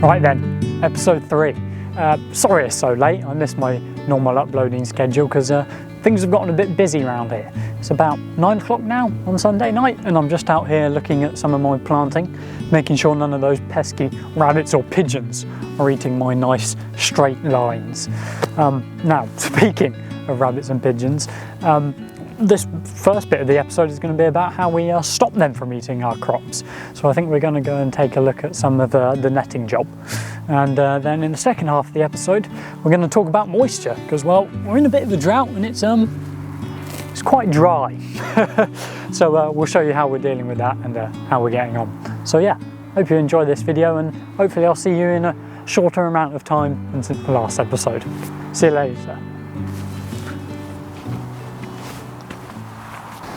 Right then, episode 3. Sorry it's so late, I missed my normal uploading schedule because things have gotten a bit busy around here. It's about 9 o'clock now on Sunday night and I'm just out here looking at some of my planting, making sure none of those pesky rabbits or pigeons are eating my nice straight lines. Now, speaking of rabbits and pigeons, this first bit of the episode is going to be about how we stop them from eating our crops. So I think we're going to go and take a look at some of the netting job. And then in the second half of the episode, we're going to talk about moisture because, well, we're in a bit of a drought and it's quite dry. So we'll show you how we're dealing with that and how we're getting on. So yeah, hope you enjoy this video and hopefully I'll see you in a shorter amount of time than the last episode. See you later.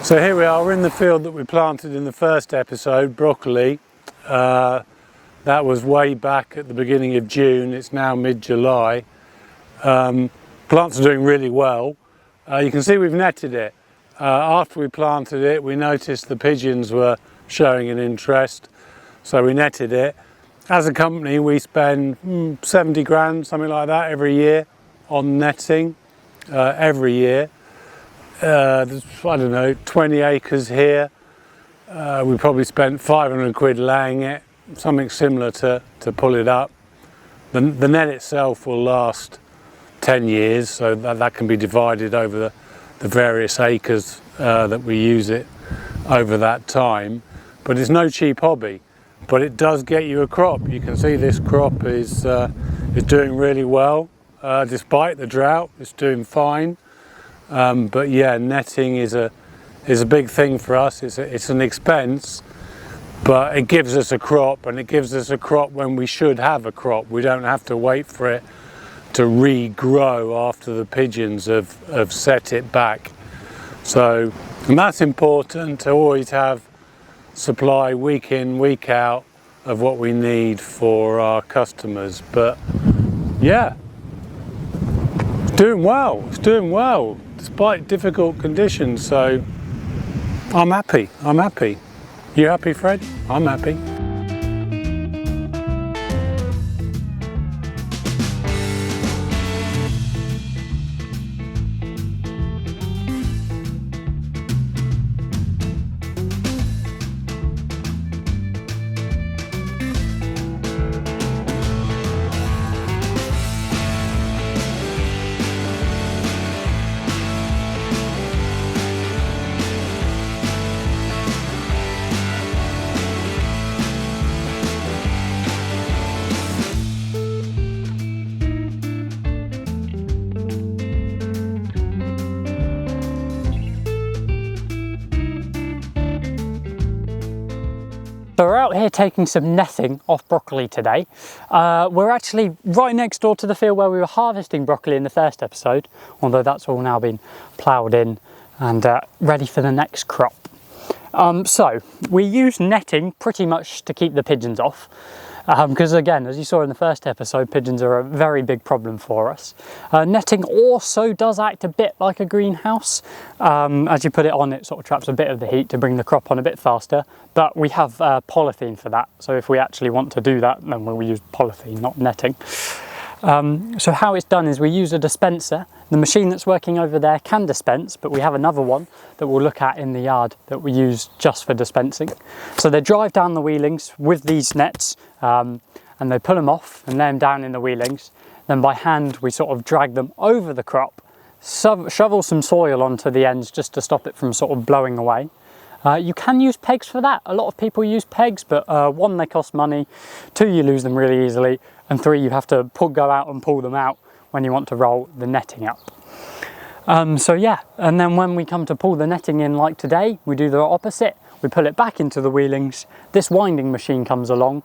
So here we are, we're in the field that we planted in the first episode, broccoli. That was way back at the beginning of June, it's now mid-July. Plants are doing really well. You can see we've netted it. After we planted it, we noticed the pigeons were showing an interest, so we netted it. As a company, we spend 70 grand, something like that, every year on netting, every year. There's, I don't know, 20 acres here. We probably spent 500 quid laying it, something similar to pull it up. The net itself will last 10 years, so that can be divided over the various acres that we use it over that time. But it's no cheap hobby, but it does get you a crop. You can see this crop is doing really well, despite the drought, it's doing fine. But yeah, netting is a big thing for us. It's an expense, but it gives us a crop, and it gives us a crop when we should have a crop. We don't have to wait for it to regrow after the pigeons have set it back. So, and that's important, to always have supply week in, week out of what we need for our customers. But yeah, it's doing well, despite difficult conditions, so I'm happy. You happy, Fred? I'm happy. So we're out here taking some netting off broccoli today. We're actually right next door to the field where we were harvesting broccoli in the first episode, although that's all now been ploughed in and ready for the next crop. So we use netting pretty much to keep the pigeons off. Because again, as you saw in the first episode, pigeons are a very big problem for us. Netting also does act a bit like a greenhouse. As you put it on, it sort of traps a bit of the heat to bring the crop on a bit faster, but we have polythene for that. So if we actually want to do that, then we'll use polythene, not netting. So how it's done is we use a dispenser. The machine that's working over there can dispense, but we have another one that we'll look at in the yard that we use just for dispensing. So they drive down the wheelings with these nets and they pull them off and lay them down in the wheelings. Then by hand we sort of drag them over the crop, shovel some soil onto the ends just to stop it from sort of blowing away. You can use pegs for that. A lot of people use pegs, but 1, they cost money, 2, you lose them really easily, and 3, you have to go out and pull them out when you want to roll the netting up. So yeah, and then when we come to pull the netting in like today, we do the opposite. We pull it back into the wheelings. This winding machine comes along,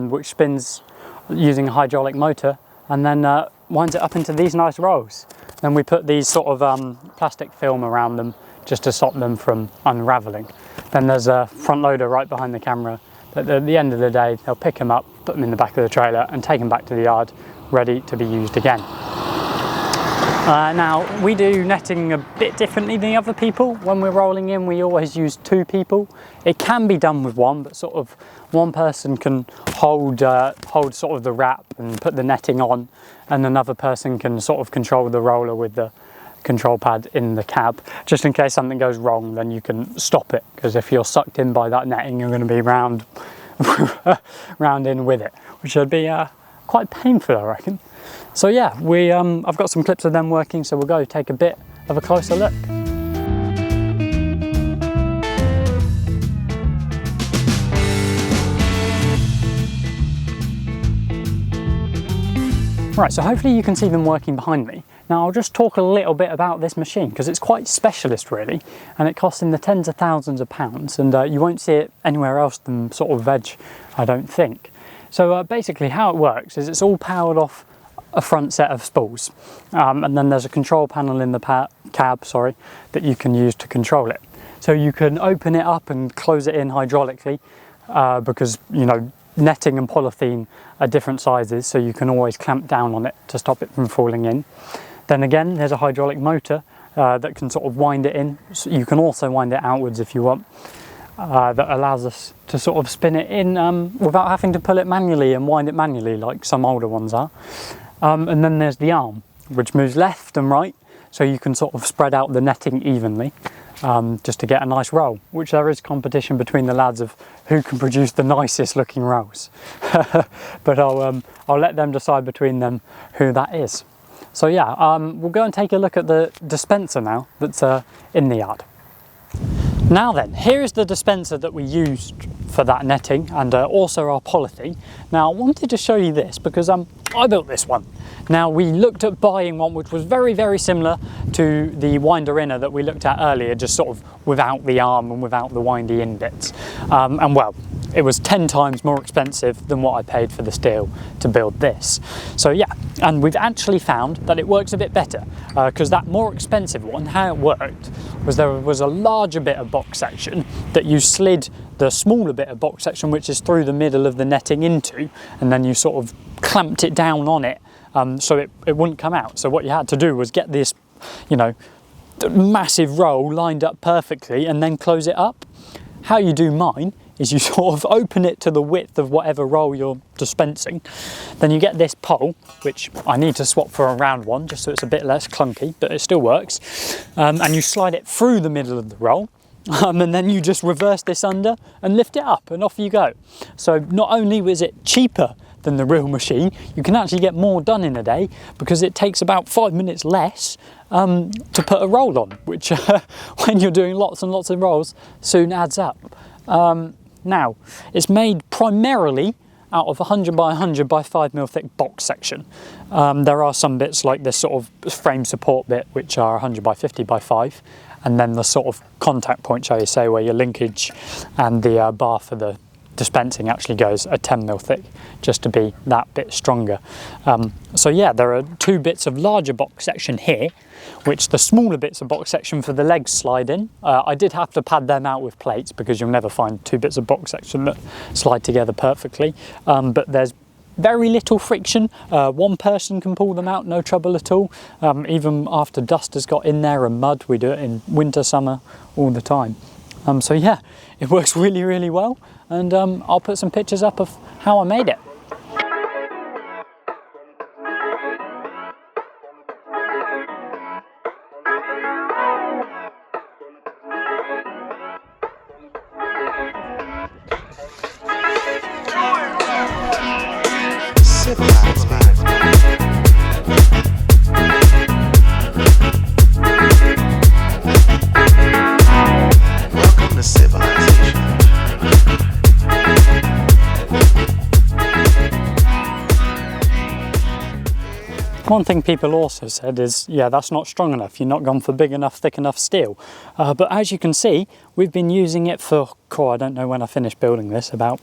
which spins using a hydraulic motor, and then winds it up into these nice rolls. Then we put these sort of plastic film around them just to stop them from unraveling. Then there's a front loader right behind the camera that at the end of the day they'll pick them up, put them in the back of the trailer and take them back to the yard ready to be used again. Now, we do netting a bit differently than other people. When we're rolling in, we always use 2 people. It can be done with 1, but sort of one person can hold sort of the wrap and put the netting on, and another person can sort of control the roller with the control pad in the cab. Just in case something goes wrong, then you can stop it, because if you're sucked in by that netting, you're going to be round in with it, which would be quite painful, I reckon. So yeah, I've got some clips of them working, so we'll go take a bit of a closer look. Right, so hopefully you can see them working behind me. Now I'll just talk a little bit about this machine, because it's quite specialist really, and it costs in the tens of thousands of pounds, and you won't see it anywhere else than sort of veg, I don't think. So basically how it works is it's all powered off a front set of spools, and then there's a control panel in the cab, that you can use to control it. So you can open it up and close it in hydraulically, because you know, netting and polythene are different sizes, so you can always clamp down on it to stop it from falling in. Then again, there's a hydraulic motor that can sort of wind it in. So you can also wind it outwards if you want. That allows us to sort of spin it in without having to pull it manually and wind it manually like some older ones are. And then there's the arm, which moves left and right, so you can sort of spread out the netting evenly, just to get a nice roll, which there is competition between the lads of who can produce the nicest looking rolls. But I'll let them decide between them who that is. So yeah, we'll go and take a look at the dispenser now that's in the yard. Now then, here is the dispenser that we used for that netting, and also our polythene. Now I wanted to show you this because I built this one. Now we looked at buying one which was very, very similar to the winder inner that we looked at earlier, just sort of without the arm and without the windy in bits. And well, it was 10 times more expensive than what I paid for the steel to build this. So yeah, and we've actually found that it works a bit better, because that more expensive one, how it worked was there was a larger bit of box section that you slid the smaller bit of box section, which is through the middle of the netting, into, and then you sort of clamped it down on it, so it wouldn't come out. So what you had to do was get this, you know, massive roll lined up perfectly and then close it up. How you do mine is you sort of open it to the width of whatever roll you're dispensing. Then you get this pole, which I need to swap for a round one just so it's a bit less clunky, but it still works. And you slide it through the middle of the roll, and then you just reverse this under and lift it up and off you go. So not only was it cheaper than the real machine, you can actually get more done in a day because it takes about 5 minutes less to put a roll on, which when you're doing lots and lots of rolls soon adds up. Now, it's made primarily out of 100 by 100 by 5mm thick box section. There are some bits like this sort of frame support bit which are 100 by 50 by 5, and then the sort of contact point, shall you say, where your linkage and the bar for the dispensing actually goes a 10mm thick, just to be that bit stronger. So yeah, there are 2 bits of larger box section here, which the smaller bits of box section for the legs slide in. I did have to pad them out with plates because you'll never find 2 bits of box section that slide together perfectly, but there's very little friction. One person can pull them out, no trouble at all. Even after dust has got in there and mud, we do it in winter, summer, all the time. So yeah, it works really, really well, and I'll put some pictures up of how I made it. One thing people also said is, yeah, that's not strong enough, you're not gone for big enough, thick enough steel. But as you can see, we've been using it for, I don't know when I finished building this, about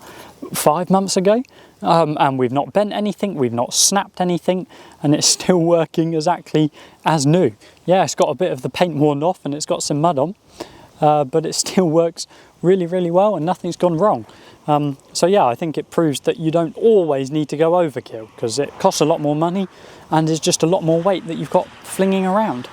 5 months ago. And we've not bent anything, we've not snapped anything, and it's still working exactly as new. Yeah, it's got a bit of the paint worn off and it's got some mud on, but it still works really, really well and nothing's gone wrong. So yeah, I think it proves that you don't always need to go overkill, because it costs a lot more money and is just a lot more weight that you've got flinging around.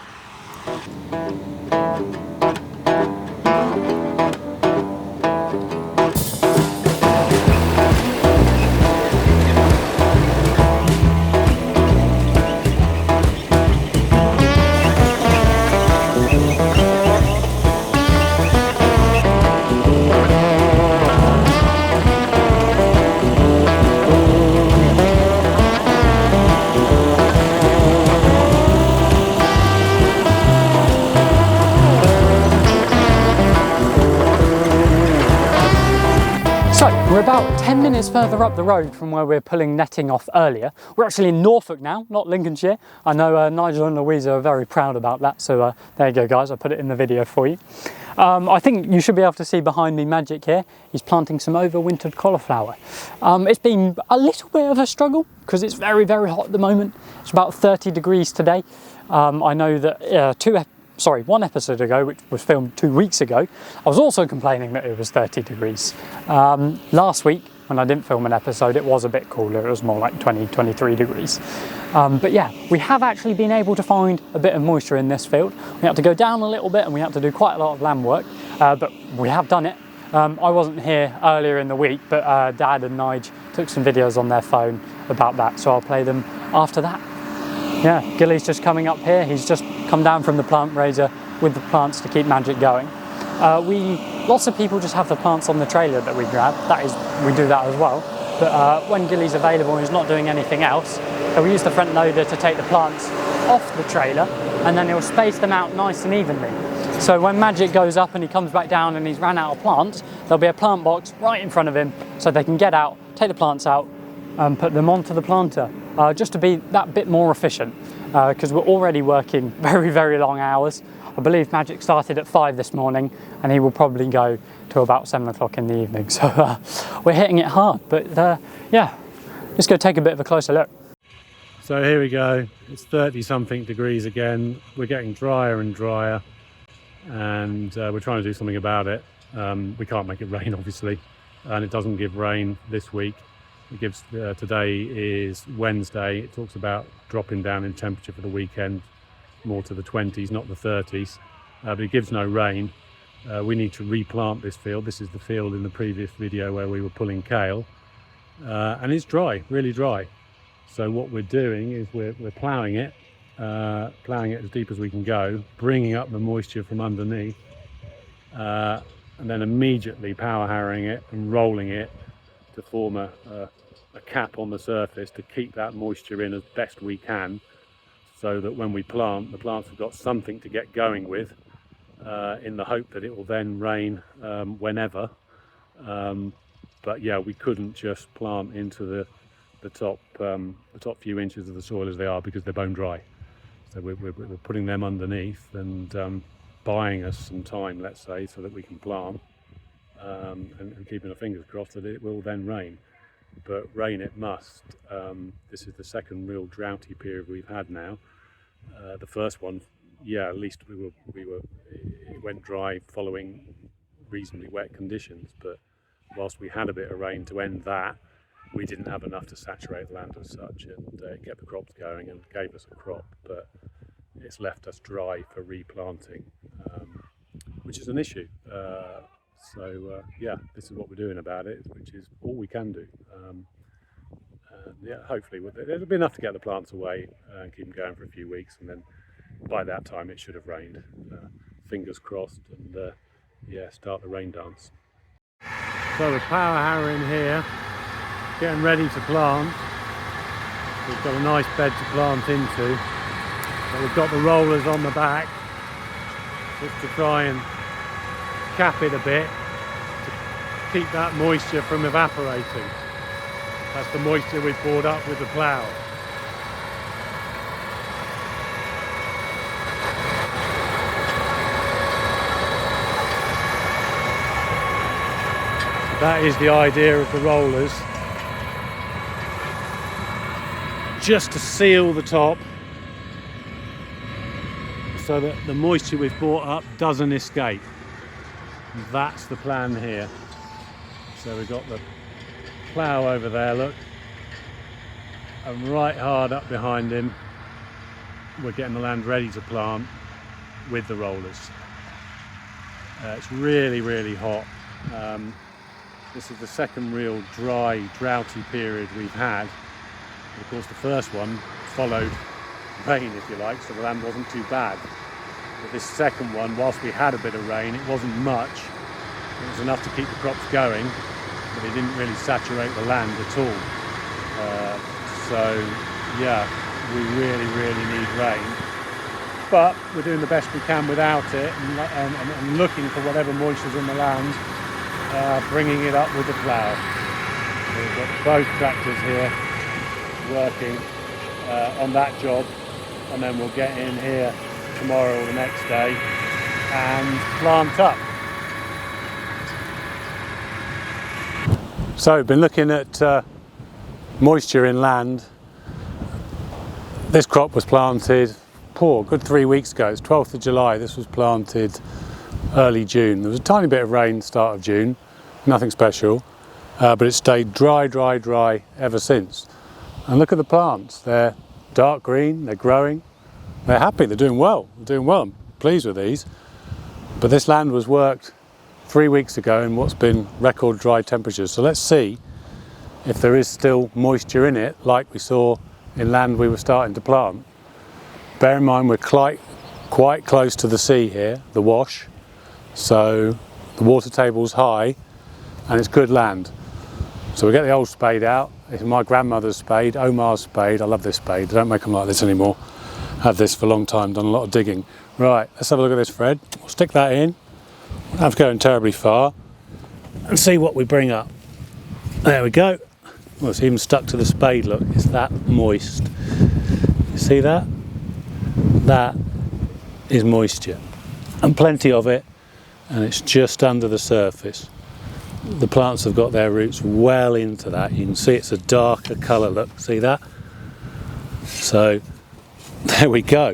So we're about 10 minutes further up the road from where we're pulling netting off earlier. We're actually in Norfolk now, not Lincolnshire. I know Nigel and Louisa are very proud about that, so there you go guys, I put it in the video for you. I think you should be able to see behind me Magic here. He's planting some overwintered cauliflower. It's been a little bit of a struggle because it's very, very hot at the moment. It's about 30 degrees today. I know that one episode ago, which was filmed 2 weeks ago, I was also complaining that it was 30 degrees. Last week, when I didn't film an episode, it was a bit cooler. It was more like 20, 23 degrees. But yeah, we have actually been able to find a bit of moisture in this field. We had to go down a little bit and we had to do quite a lot of land work, but we have done it. I wasn't here earlier in the week, but Dad and Nige took some videos on their phone about that, so I'll play them after that. Yeah, Gilly's just coming up here. He's just come down from the plant raiser with the plants to keep Magic going. Lots of people just have the plants on the trailer that we grab. We do that as well. But when Gilly's available and he's not doing anything else, we use the front loader to take the plants off the trailer, and then he'll space them out nice and evenly. So when Magic goes up and he comes back down and he's ran out of plants, there'll be a plant box right in front of him so they can get out, take the plants out, and put them onto the planter, just to be that bit more efficient, because we're already working very, very long hours. I believe Magic started at 5 this morning and he will probably go to about 7 o'clock in the evening. So we're hitting it hard, but yeah, let's go take a bit of a closer look. So here we go, it's 30 something degrees again. We're getting drier and drier, and we're trying to do something about it. We can't make it rain obviously, and it doesn't give rain this week. It gives, today is Wednesday. It talks about dropping down in temperature for the weekend, more to the 20s, not the 30s, but it gives no rain. We need to replant this field. This is the field in the previous video where we were pulling kale, and it's dry, really dry. So what we're doing is we're ploughing it as deep as we can go, bringing up the moisture from underneath, and then immediately power harrowing it and rolling it to form a cap on the surface to keep that moisture in as best we can, so that when we plant, the plants have got something to get going with, in the hope that it will then rain whenever. But yeah, we couldn't just plant into the top few inches of the soil as they are, because they're bone dry. So we're putting them underneath and buying us some time, let's say, so that we can plant, and keeping our fingers crossed that it will then rain. But rain it must. This is the second real droughty period we've had now. The first one, yeah, at least it went dry following reasonably wet conditions, but whilst we had a bit of rain to end that, we didn't have enough to saturate the land as such, and it kept the crops going and gave us a crop, but it's left us dry for replanting, which is an issue. Yeah, this is what we're doing about it, which is all we can do. Yeah, hopefully there'll be enough to get the plants away and keep them going for a few weeks, and then by that time it should have rained. Fingers crossed, and yeah, start the rain dance. So we're power harrowing here, getting ready to plant. We've got a nice bed to plant into, but we've got the rollers on the back just to try and cap it a bit to keep that moisture from evaporating. That's the moisture we've brought up with the plough. So that is the idea of the rollers. Just to seal the top so that the moisture we've brought up doesn't escape. That's the plan here. So we've got the plough over there, look, and right hard up behind him we're getting the land ready to plant with the rollers. It's really hot. This is the second real dry, droughty period we've had. Of course the first one followed rain, if you like, so the land wasn't too bad. But this second one, whilst we had a bit of rain, it wasn't much. It was enough to keep the crops going, but it didn't really saturate the land at all. So yeah, we really need rain. But we're doing the best we can without it, and looking for whatever moisture's in the land, bringing it up with the plough. So we've got both tractors here working on that job, and then we'll get in here tomorrow or the next day and plant up. So we've been looking at moisture in land. This crop was planted good 3 weeks ago. It's 12th of July. This was planted early June. There was a tiny bit of rain start of June, nothing special, but it stayed dry ever since. And look at the plants. They're dark green, they're growing, they're happy, they're doing well. I'm pleased with these. But this land was worked 3 weeks ago in what's been record dry temperatures. So let's see if there is still moisture in it like we saw in land we were starting to plant. Bear in mind we're quite close to the sea here, the wash, so the water table's high and it's good land. So we get the old spade out. It's my grandmother's spade, Omar's spade. I love this spade, they don't make them like this anymore. Had this for a long time, done a lot of digging. Right, let's have a look at this, Fred. We'll stick that in, don't have to go terribly far, and see what we bring up. There we go. Well, it's even stuck to the spade, look, it's that moist. You see that? That is moisture, and plenty of it, and it's just under the surface. The plants have got their roots well into that. You can see it's a darker colour, look, see that? So there we go.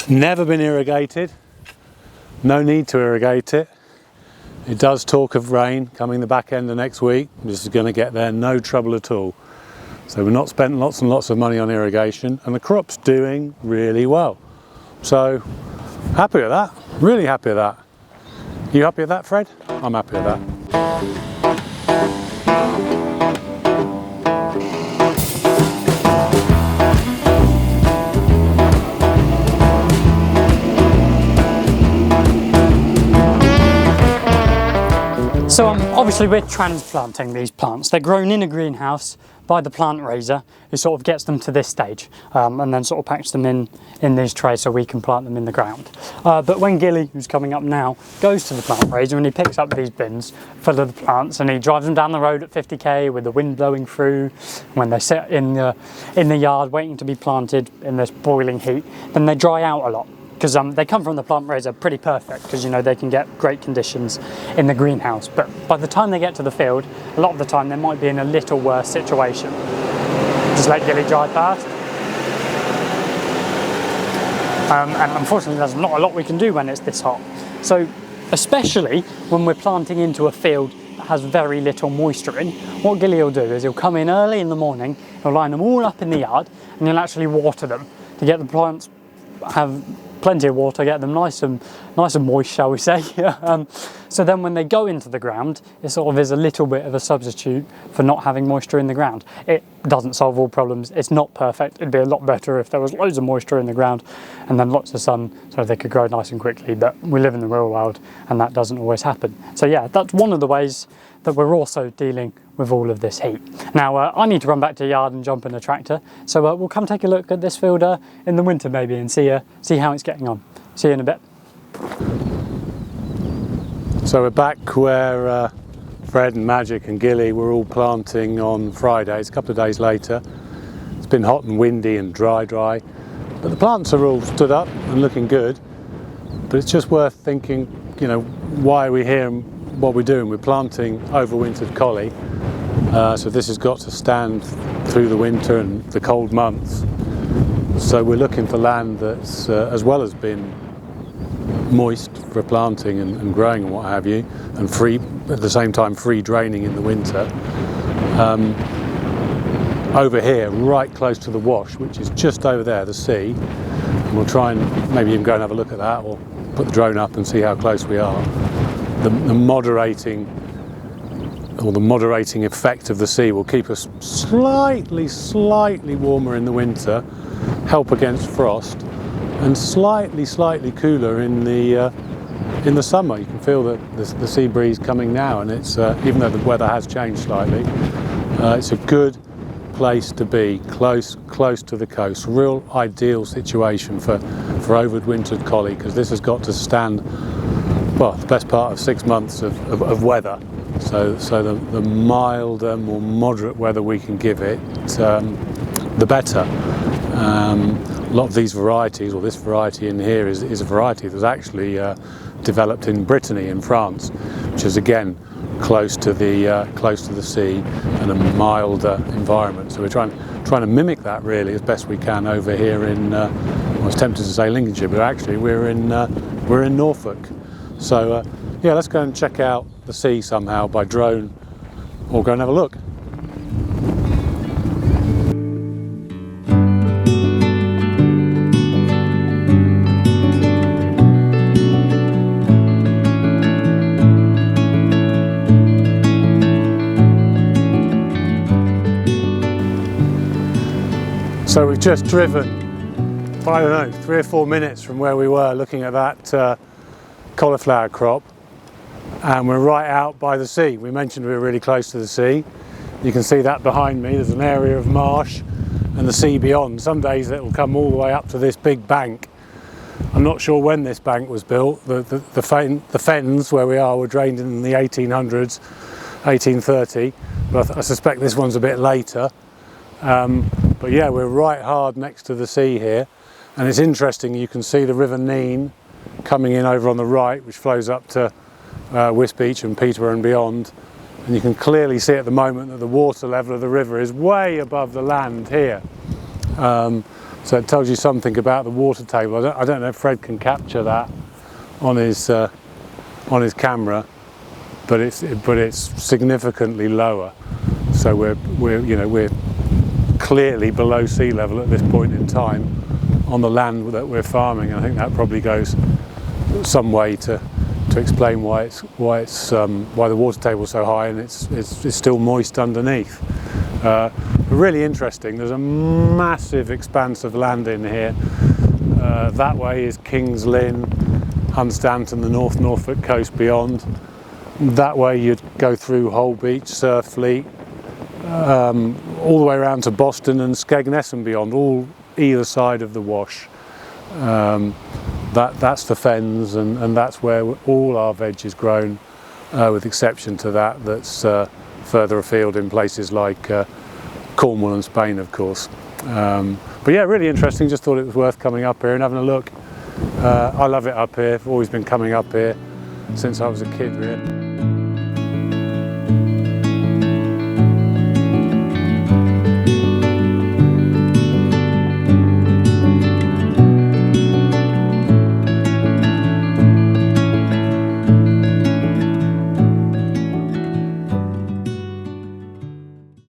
Never been irrigated, no need to irrigate it. It does talk of rain coming the back end of next week. This is going to get there, no trouble at all. So we've not spent lots and lots of money on irrigation, and the crop's doing really well. So happy with that, really happy with that. You happy with that, Fred? I'm happy with that. So obviously we're transplanting these plants. They're grown in a greenhouse by the plant raiser, who sort of gets them to this stage and then sort of packs them in these trays so we can plant them in the ground. But when Gilly, who's coming up now, goes to the plant raiser and he picks up these bins full of the plants and he drives them down the road at 50k with the wind blowing through, when they sit in the yard waiting to be planted in this boiling heat, then they dry out a lot. Because they come from the plant raiser pretty perfect, because you know they can get great conditions in the greenhouse, but by the time they get to the field, a lot of the time they might be in a little worse situation. Just let Gilly drive past. And unfortunately there's not a lot we can do when it's this hot. So especially when we're planting into a field that has very little moisture in, what Gilly will do is he'll come in early in the morning, he'll line them all up in the yard, and he'll actually water them to get the plants have plenty of water, get them nice and moist, shall we say. So then when they go into the ground, it sort of is a little bit of a substitute for not having moisture in the ground. It doesn't solve all problems, it's not perfect. It'd be a lot better if there was loads of moisture in the ground and then lots of sun so they could grow nice and quickly, but we live in the real world and that doesn't always happen. So yeah, that's one of the ways that we're also dealing with all of this heat. Now I need to run back to the yard and jump in a tractor, so we'll come take a look at this field in the winter maybe and see how it's getting on. See you in a bit. So we're back where Fred and Magic and Gilly were all planting on Fridays, a couple of days later. It's been hot and windy and dry, but the plants are all stood up and looking good. But it's just worth thinking, you know, why are we here and what we're doing? We're planting overwintered collie, so this has got to stand through the winter and the cold months. So we're looking for land that's as well as been moist for planting and growing and what have you, and free at the same time, free draining in the winter. Over here, right close to the wash, which is just over there, the sea, and we'll try and maybe even go and have a look at that, or put the drone up and see how close we are. The moderating effect of the sea will keep us slightly warmer in the winter, help against frost, and slightly cooler in the summer. You can feel the sea breeze coming now, and it's even though the weather has changed slightly, it's a good place to be, close to the coast. Real ideal situation for overwintered collie, because this has got to stand, well, the best part of 6 months of weather. So the milder, more moderate weather we can give it, the better. A lot of these varieties, or this variety in here, is a variety that was actually developed in Brittany in France, which is again close to the sea and a milder environment. So we're trying to mimic that really as best we can over here in. I was tempted to say Lincolnshire, but actually we're in Norfolk. So yeah, let's go and check out the sea somehow by drone, or go and have a look. So we've just driven, I don't know, 3 or 4 minutes from where we were looking at that cauliflower crop, and we're right out by the sea. We mentioned we were really close to the sea. You can see that behind me. There's an area of marsh and the sea beyond. Some days it will come all the way up to this big bank. I'm not sure when this bank was built. The fens where we are were drained in the 1800s, 1830, but I suspect this one's a bit later. But yeah, we're right hard next to the sea here, and it's interesting, you can see the River Nene coming in over on the right, which flows up to Wisbeach and Peterborough and beyond, and you can clearly see at the moment that the water level of the river is way above the land here. So it tells you something about the water table. I don't know if Fred can capture that on his camera, but it's significantly lower. So we're clearly below sea level at this point in time on the land that we're farming. I think that probably goes some way to explain why the water table is so high and it's still moist underneath. Really interesting. There's a massive expanse of land in here. That way is King's Lynn, Hunstanton, the North Norfolk coast beyond. That way you'd go through Holbeach, Surfleet, all the way around to Boston and Skegness and beyond, all either side of the wash. That's the fens, and that's where all our veg is grown, with exception to that's further afield in places like Cornwall and Spain, of course. But yeah, really interesting. Just thought it was worth coming up here and having a look. I love it up here. I've always been coming up here since I was a kid, really.